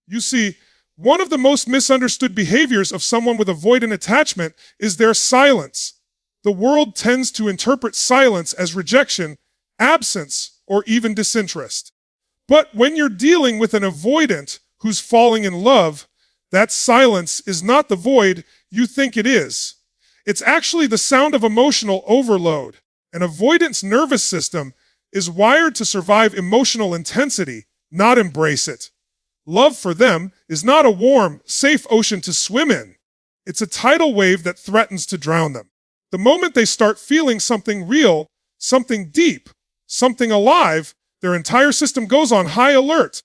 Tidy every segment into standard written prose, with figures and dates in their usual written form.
You see, one of the most misunderstood behaviors of someone with avoidant attachment is their silence. The world tends to interpret silence as rejection, absence, or even disinterest. But when you're dealing with an avoidant who's falling in love, that silence is not the void you think it is. It's actually the sound of emotional overload. An avoidant's nervous system is wired to survive emotional intensity, not embrace it. Love for them is not a warm, safe ocean to swim in. It's a tidal wave that threatens to drown them. The moment they start feeling something real, something deep, something alive, their entire system goes on high alert.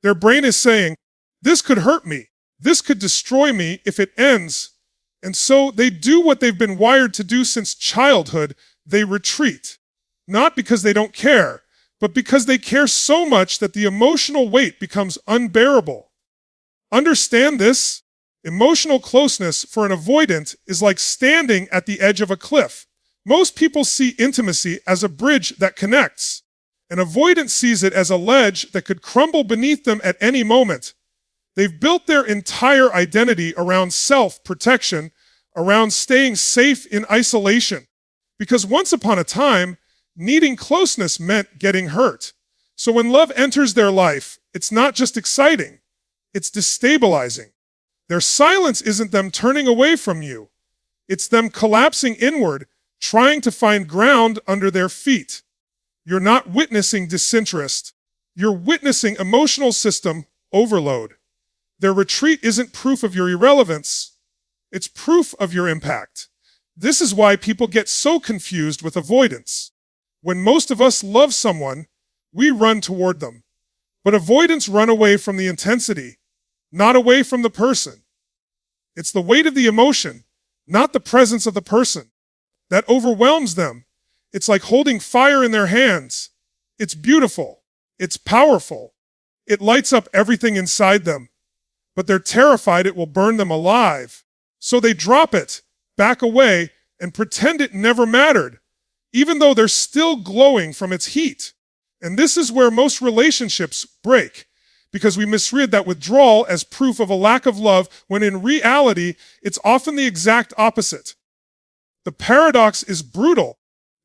Their brain is saying, this could hurt me, this could destroy me if it ends. And so they do what they've been wired to do since childhood. They retreat. Not because they don't care, but because they care so much that the emotional weight becomes unbearable. Understand this? Emotional closeness for an avoidant is like standing at the edge of a cliff. Most people see intimacy as a bridge that connects. An avoidant sees it as a ledge that could crumble beneath them at any moment. They've built their entire identity around self-protection, around staying safe in isolation. Because once upon a time, needing closeness meant getting hurt. So when love enters their life, it's not just exciting, it's destabilizing. Their silence isn't them turning away from you. It's them collapsing inward, trying to find ground under their feet. You're not witnessing disinterest. You're witnessing emotional system overload. Their retreat isn't proof of your irrelevance. It's proof of your impact. This is why people get so confused with avoidance. When most of us love someone, we run toward them. But avoidants run away from the intensity, not away from the person. It's the weight of the emotion, not the presence of the person, that overwhelms them. It's like holding fire in their hands. It's beautiful. It's powerful. It lights up everything inside them. But they're terrified it will burn them alive. So they drop it, back away, and pretend it never mattered, even though they're still glowing from its heat. And this is where most relationships break, because we misread that withdrawal as proof of a lack of love, when in reality, it's often the exact opposite. The paradox is brutal.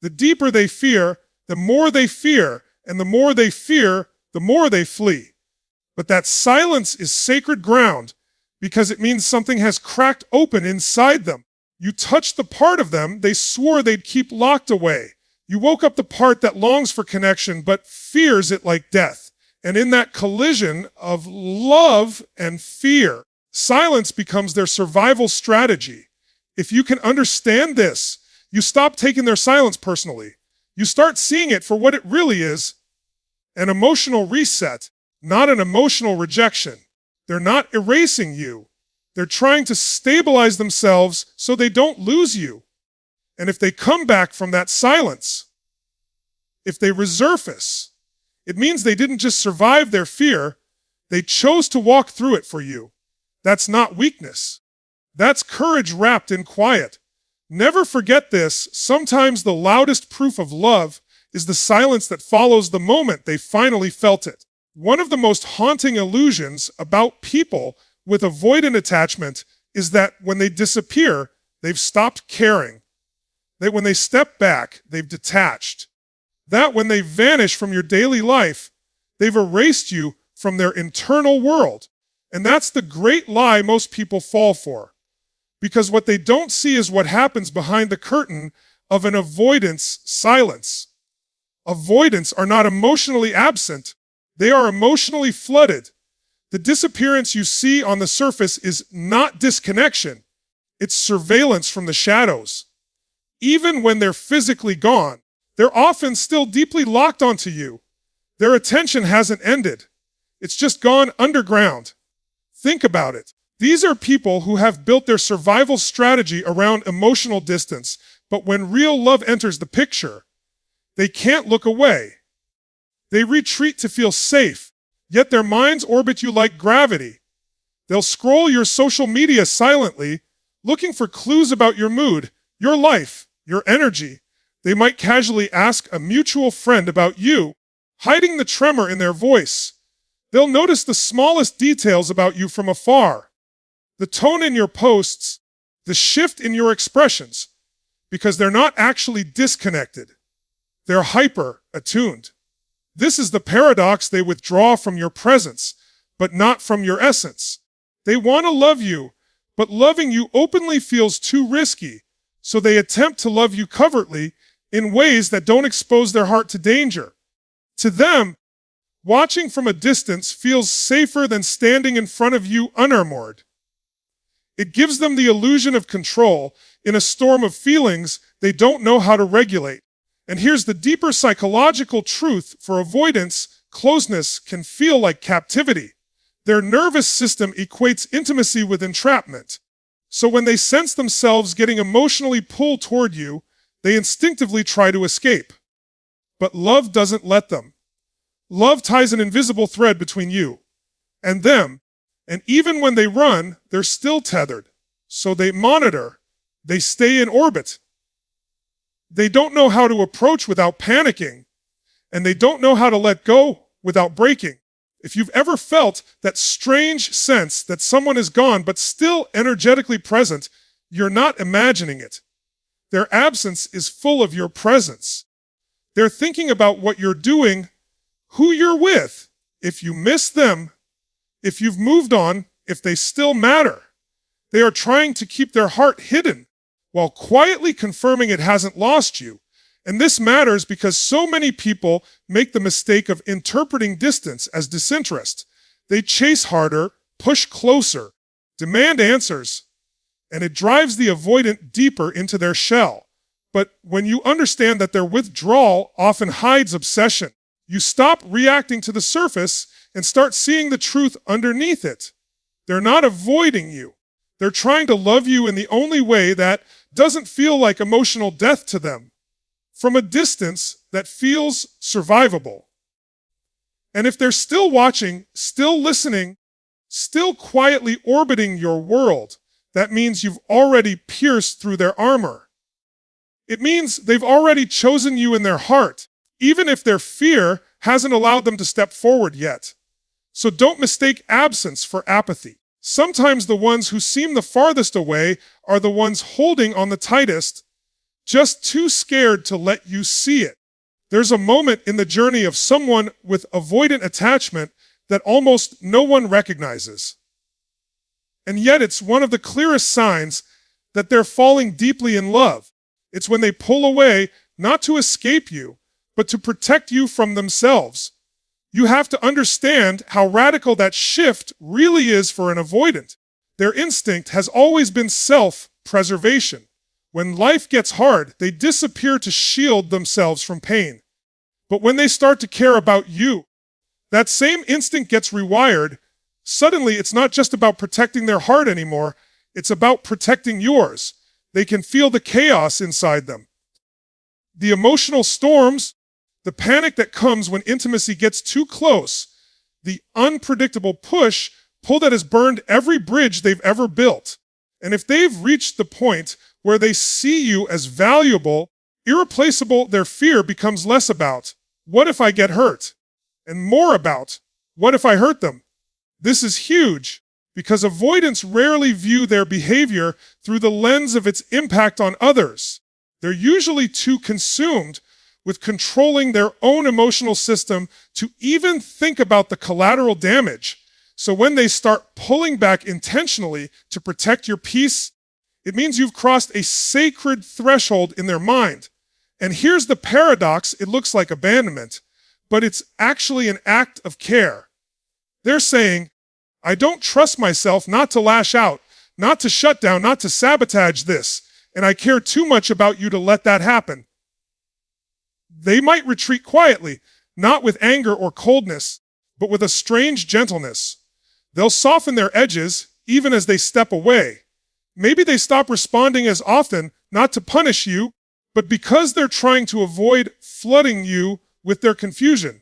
The deeper they fear, the more they fear, and the more they fear, the more they flee. But that silence is sacred ground, because it means something has cracked open inside them. You touched the part of them they swore they'd keep locked away. You woke up the part that longs for connection but fears it like death. And in that collision of love and fear, silence becomes their survival strategy. If you can understand this, you stop taking their silence personally. You start seeing it for what it really is, an emotional reset, not an emotional rejection. They're not erasing you. They're trying to stabilize themselves so they don't lose you. And if they come back from that silence, if they resurface, it means they didn't just survive their fear, they chose to walk through it for you. That's not weakness. That's courage wrapped in quiet. Never forget this. Sometimes the loudest proof of love is the silence that follows the moment they finally felt it. One of the most haunting illusions about people with avoidant attachment is that when they disappear, they've stopped caring. That when they step back, they've detached. That when they vanish from your daily life, they've erased you from their internal world. And that's the great lie most people fall for. Because what they don't see is what happens behind the curtain of an avoidance silence. Avoidants are not emotionally absent. They are emotionally flooded. The disappearance you see on the surface is not disconnection. It's surveillance from the shadows. Even when they're physically gone, they're often still deeply locked onto you. Their attention hasn't ended. It's just gone underground. Think about it. These are people who have built their survival strategy around emotional distance, but when real love enters the picture, they can't look away. They retreat to feel safe, yet their minds orbit you like gravity. They'll scroll your social media silently, looking for clues about your mood, your life, your energy. They might casually ask a mutual friend about you, hiding the tremor in their voice. They'll notice the smallest details about you from afar, the tone in your posts, the shift in your expressions, because they're not actually disconnected. They're hyper-attuned. This is the paradox. They withdraw from your presence, but not from your essence. They want to love you, but loving you openly feels too risky, so they attempt to love you covertly in ways that don't expose their heart to danger. To them, watching from a distance feels safer than standing in front of you unarmored. It gives them the illusion of control in a storm of feelings they don't know how to regulate. And here's the deeper psychological truth: for avoidants, closeness can feel like captivity. Their nervous system equates intimacy with entrapment. So when they sense themselves getting emotionally pulled toward you, they instinctively try to escape. But love doesn't let them. Love ties an invisible thread between you and them, and even when they run, they're still tethered. So they monitor, they stay in orbit. They don't know how to approach without panicking, and they don't know how to let go without breaking. If you've ever felt that strange sense that someone is gone but still energetically present, you're not imagining it. Their absence is full of your presence. They're thinking about what you're doing, who you're with, if you miss them, if you've moved on, if they still matter. They are trying to keep their heart hidden while quietly confirming it hasn't lost you. And this matters because so many people make the mistake of interpreting distance as disinterest. They chase harder, push closer, demand answers, and it drives the avoidant deeper into their shell. But when you understand that their withdrawal often hides obsession, you stop reacting to the surface and start seeing the truth underneath it. They're not avoiding you. They're trying to love you in the only way that doesn't feel like emotional death to them, from a distance that feels survivable. And if they're still watching, still listening, still quietly orbiting your world, that means you've already pierced through their armor. It means they've already chosen you in their heart, even if their fear hasn't allowed them to step forward yet. So don't mistake absence for apathy. Sometimes the ones who seem the farthest away are the ones holding on the tightest, just too scared to let you see it. There's a moment in the journey of someone with avoidant attachment that almost no one recognizes. And yet it's one of the clearest signs that they're falling deeply in love. It's when they pull away, not to escape you, but to protect you from themselves. You have to understand how radical that shift really is for an avoidant. Their instinct has always been self-preservation. When life gets hard, they disappear to shield themselves from pain. But when they start to care about you, that same instinct gets rewired. Suddenly, it's not just about protecting their heart anymore, it's about protecting yours. They can feel the chaos inside them. The emotional storms, the panic that comes when intimacy gets too close, the unpredictable pull that has burned every bridge they've ever built. And if they've reached the point where they see you as valuable, irreplaceable, their fear becomes less about, what if I get hurt? And more about, what if I hurt them? This is huge, because avoidants rarely view their behavior through the lens of its impact on others. They're usually too consumed with controlling their own emotional system to even think about the collateral damage. So when they start pulling back intentionally to protect your peace, it means you've crossed a sacred threshold in their mind. And here's the paradox: it looks like abandonment, but it's actually an act of care. They're saying, I don't trust myself not to lash out, not to shut down, not to sabotage this, and I care too much about you to let that happen. They might retreat quietly, not with anger or coldness, but with a strange gentleness. They'll soften their edges even as they step away. Maybe they stop responding as often, not to punish you, but because they're trying to avoid flooding you with their confusion.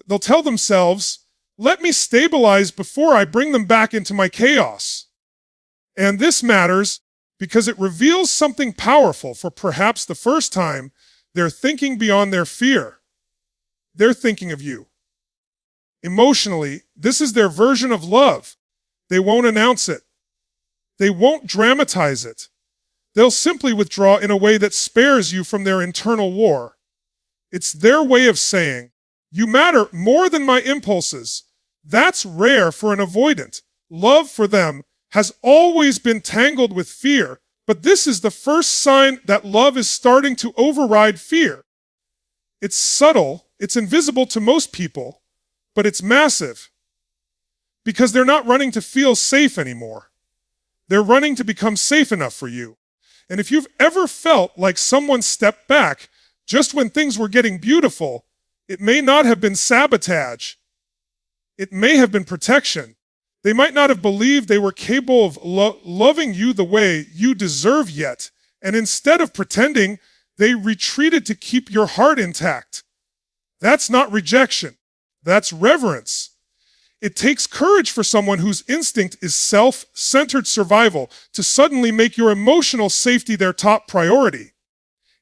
They'll tell themselves, let me stabilize before I bring them back into my chaos. And this matters because it reveals something powerful. For perhaps the first time, they're thinking beyond their fear. They're thinking of you. Emotionally, this is their version of love. They won't announce it. They won't dramatize it. They'll simply withdraw in a way that spares you from their internal war. It's their way of saying, "You matter more than my impulses." That's rare for an avoidant. Love for them has always been tangled with fear, but this is the first sign that love is starting to override fear. It's subtle, it's invisible to most people, but it's massive. Because they're not running to feel safe anymore. They're running to become safe enough for you. And if you've ever felt like someone stepped back just when things were getting beautiful, it may not have been sabotage. It may have been protection. They might not have believed they were capable of loving you the way you deserve yet, and instead of pretending, they retreated to keep your heart intact. That's not rejection. That's reverence. It takes courage for someone whose instinct is self-centered survival to suddenly make your emotional safety their top priority.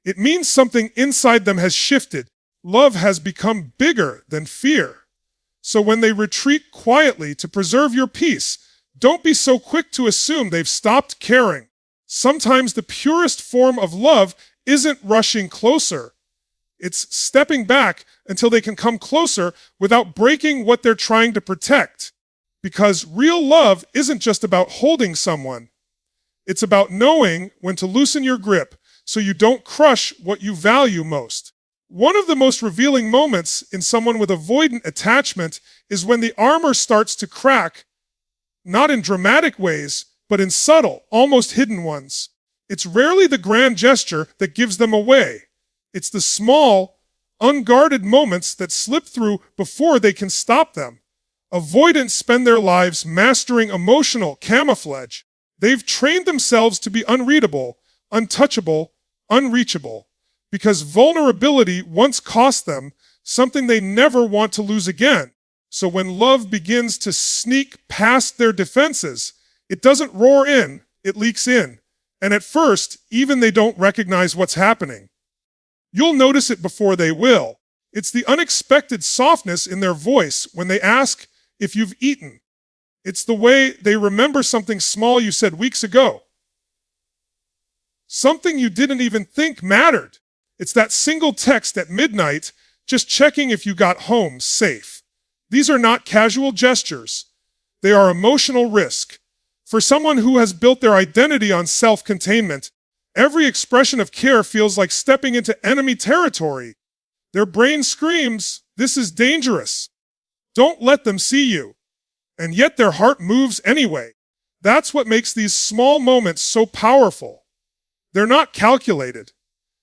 It means something inside them has shifted. Love has become bigger than fear. So when they retreat quietly to preserve your peace, don't be so quick to assume they've stopped caring. Sometimes the purest form of love isn't rushing closer. It's stepping back until they can come closer without breaking what they're trying to protect. Because real love isn't just about holding someone. It's about knowing when to loosen your grip so you don't crush what you value most. One of the most revealing moments in someone with avoidant attachment is when the armor starts to crack, not in dramatic ways, but in subtle, almost hidden ones. It's rarely the grand gesture that gives them away. It's the small, unguarded moments that slip through before they can stop them. Avoidants spend their lives mastering emotional camouflage. They've trained themselves to be unreadable, untouchable, unreachable, because vulnerability once cost them something they never want to lose again. So when love begins to sneak past their defenses, it doesn't roar in, it leaks in. And at first, even they don't recognize what's happening. You'll notice it before they will. It's the unexpected softness in their voice when they ask if you've eaten. It's the way they remember something small you said weeks ago. Something you didn't even think mattered. It's that single text at midnight, just checking if you got home safe. These are not casual gestures. They are emotional risk. For someone who has built their identity on self-containment, every expression of care feels like stepping into enemy territory. Their brain screams, "This is dangerous. Don't let them see you." And yet their heart moves anyway. That's what makes these small moments so powerful. They're not calculated.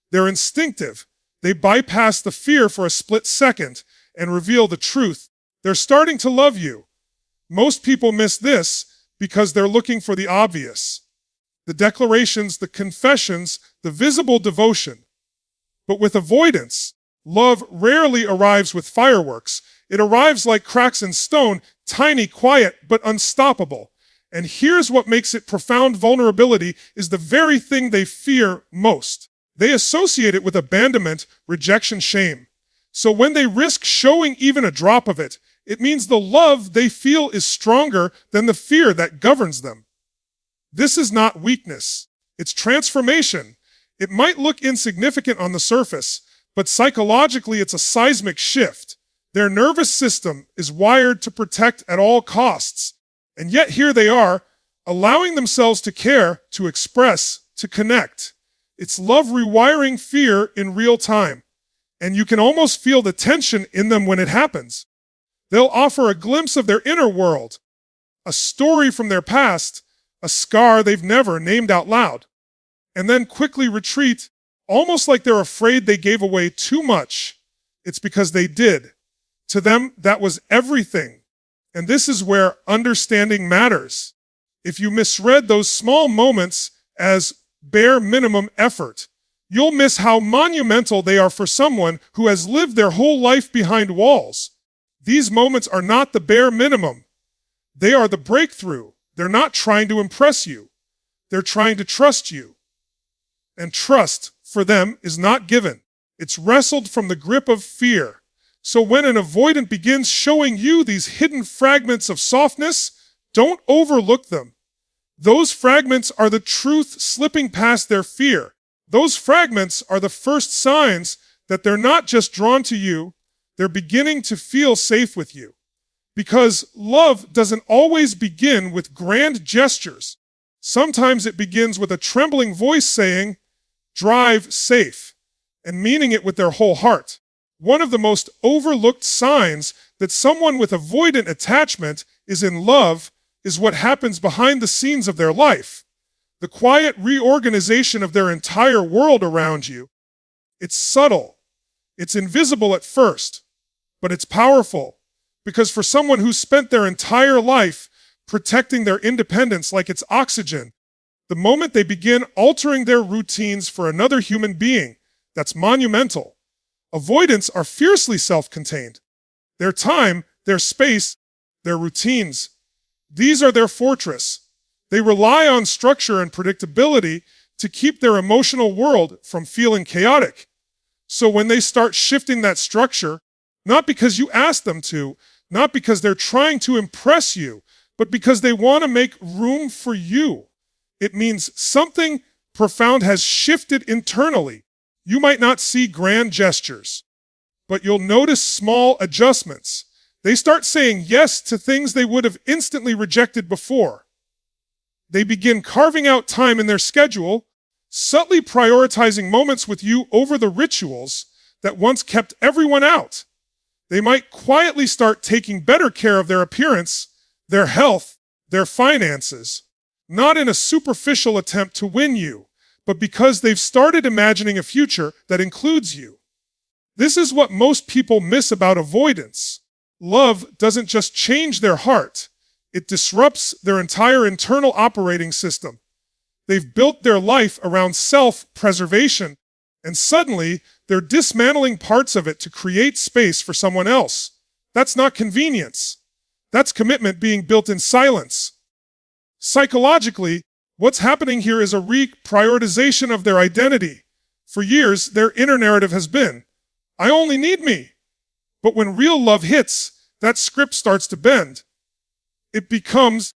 They're instinctive. They bypass the fear for a split second and reveal the truth. They're starting to love you. Most people miss this because they're looking for the obvious. The declarations, the confessions, the visible devotion. But with avoidance, love rarely arrives with fireworks. It arrives like cracks in stone, tiny, quiet, but unstoppable. And here's what makes it profound: vulnerability is the very thing they fear most. They associate it with abandonment, rejection, shame. So when they risk showing even a drop of it, it means the love they feel is stronger than the fear that governs them. This is not weakness. It's transformation. It might look insignificant on the surface, but psychologically it's a seismic shift. Their nervous system is wired to protect at all costs. And yet here they are, allowing themselves to care, to express, to connect. It's love rewiring fear in real time. And you can almost feel the tension in them when it happens. They'll offer a glimpse of their inner world, a story from their past, a scar they've never named out loud, and then quickly retreat, almost like they're afraid they gave away too much. It's because they did. To them, that was everything. And this is where understanding matters. If you misread those small moments as bare minimum effort, you'll miss how monumental they are for someone who has lived their whole life behind walls. These moments are not the bare minimum. They are the breakthrough. They're not trying to impress you. They're trying to trust you. And trust, for them, is not given. It's wrestled from the grip of fear. So when an avoidant begins showing you these hidden fragments of softness, don't overlook them. Those fragments are the truth slipping past their fear. Those fragments are the first signs that they're not just drawn to you, they're beginning to feel safe with you. Because love doesn't always begin with grand gestures. Sometimes it begins with a trembling voice saying, "Drive safe," and meaning it with their whole heart. One of the most overlooked signs that someone with avoidant attachment is in love is what happens behind the scenes of their life. The quiet reorganization of their entire world around you. It's subtle. It's invisible at first, but it's powerful. Because for someone who's spent their entire life protecting their independence like it's oxygen, the moment they begin altering their routines for another human being, that's monumental. Avoidants are fiercely self-contained. Their time, their space, their routines, these are their fortress. They rely on structure and predictability to keep their emotional world from feeling chaotic. So when they start shifting that structure, not because you ask them to, not because they're trying to impress you, but because they want to make room for you, it means something profound has shifted internally. You might not see grand gestures, but you'll notice small adjustments. They start saying yes to things they would have instantly rejected before. They begin carving out time in their schedule, subtly prioritizing moments with you over the rituals that once kept everyone out. They might quietly start taking better care of their appearance, their health, their finances, not in a superficial attempt to win you, but because they've started imagining a future that includes you. This is what most people miss about avoidance. Love doesn't just change their heart, it disrupts their entire internal operating system. They've built their life around self-preservation, and suddenly they're dismantling parts of it to create space for someone else. That's not convenience. That's commitment being built in silence. Psychologically, what's happening here is a reprioritization of their identity. For years, their inner narrative has been, "I only need me." But when real love hits, that script starts to bend. It becomes,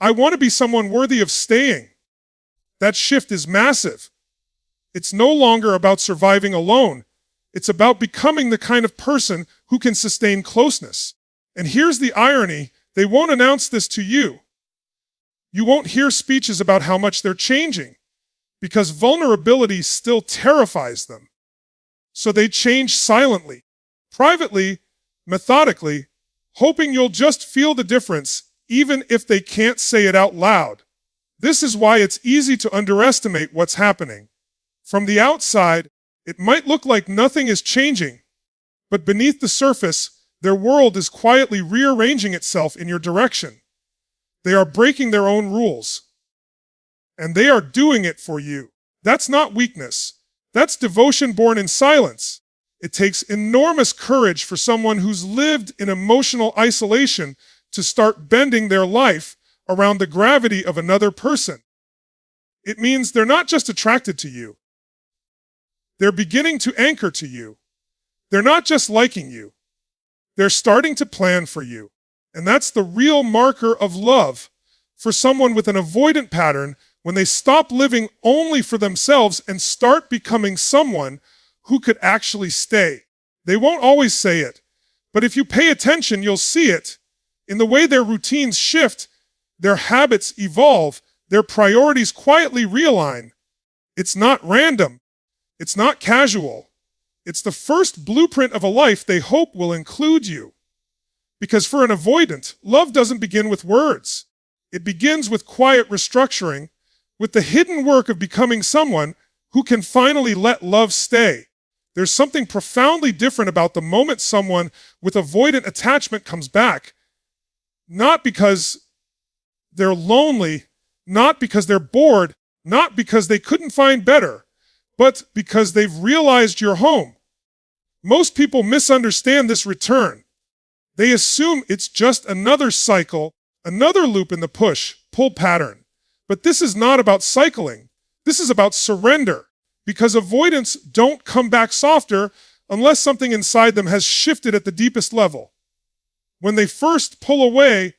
"I want to be someone worthy of staying." That shift is massive. It's no longer about surviving alone. It's about becoming the kind of person who can sustain closeness. And here's the irony, they won't announce this to you. You won't hear speeches about how much they're changing, because vulnerability still terrifies them. So they change silently, privately, methodically, hoping you'll just feel the difference, even if they can't say it out loud. This is why it's easy to underestimate what's happening. From the outside, it might look like nothing is changing, but beneath the surface, their world is quietly rearranging itself in your direction. They are breaking their own rules, and they are doing it for you. That's not weakness. That's devotion born in silence. It takes enormous courage for someone who's lived in emotional isolation to start bending their life around the gravity of another person. It means they're not just attracted to you. They're beginning to anchor to you. They're not just liking you. They're starting to plan for you. And that's the real marker of love for someone with an avoidant pattern, when they stop living only for themselves and start becoming someone who could actually stay. They won't always say it, but if you pay attention, you'll see it in the way their routines shift, their habits evolve, their priorities quietly realign. It's not random. It's not casual. It's the first blueprint of a life they hope will include you. Because for an avoidant, love doesn't begin with words. It begins with quiet restructuring, with the hidden work of becoming someone who can finally let love stay. There's something profoundly different about the moment someone with avoidant attachment comes back. Not because they're lonely, not because they're bored, not because they couldn't find better, but because they've realized you're home. Most people misunderstand this return. They assume it's just another cycle, another loop in the push-pull pattern. But this is not about cycling. This is about surrender. Because avoidants don't come back softer, unless something inside them has shifted at the deepest level. When they first pull away,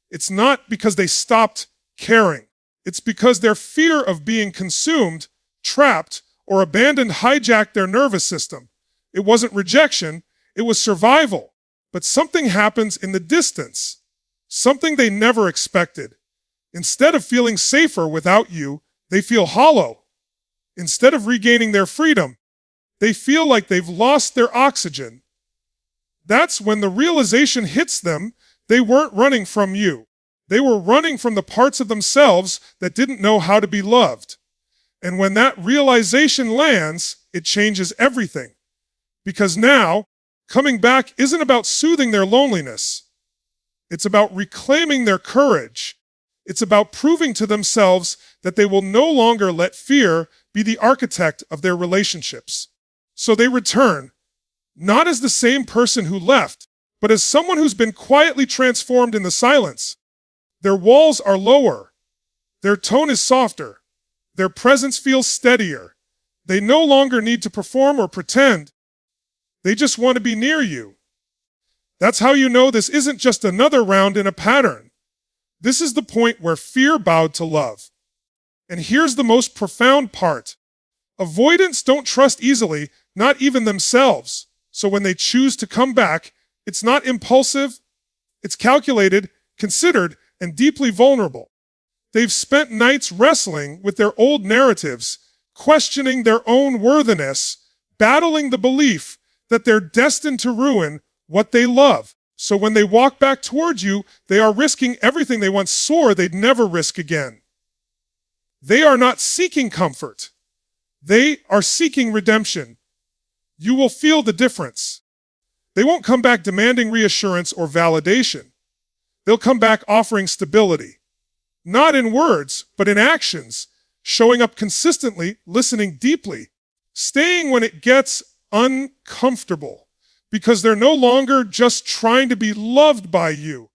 it's not because they stopped caring. It's because their fear of being consumed, trapped, or abandoned hijacked their nervous system. It wasn't rejection, it was survival. But something happens in the distance, something they never expected. Instead of feeling safer without you, they feel hollow. Instead of regaining their freedom, they feel like they've lost their oxygen. That's when the realization hits them they weren't running from you. They were running from the parts of themselves that didn't know how to be loved. And when that realization lands, it changes everything. Because now, coming back isn't about soothing their loneliness. It's about reclaiming their courage. It's about proving to themselves that they will no longer let fear be the architect of their relationships. So they return, not as the same person who left, but as someone who's been quietly transformed in the silence. Their walls are lower. Their tone is softer. Their presence feels steadier. They no longer need to perform or pretend. They just want to be near you. That's how you know this isn't just another round in a pattern. This is the point where fear bowed to love. And here's the most profound part. Avoidants don't trust easily, not even themselves. So when they choose to come back, it's not impulsive, it's calculated, considered, and deeply vulnerable. They've spent nights wrestling with their old narratives, questioning their own worthiness, battling the belief that they're destined to ruin what they love. So when they walk back towards you, they are risking everything they once swore they'd never risk again. They are not seeking comfort. They are seeking redemption. You will feel the difference. They won't come back demanding reassurance or validation. They'll come back offering stability. Not in words, but in actions, showing up consistently, listening deeply, staying when it gets uncomfortable, because they're no longer just trying to be loved by you.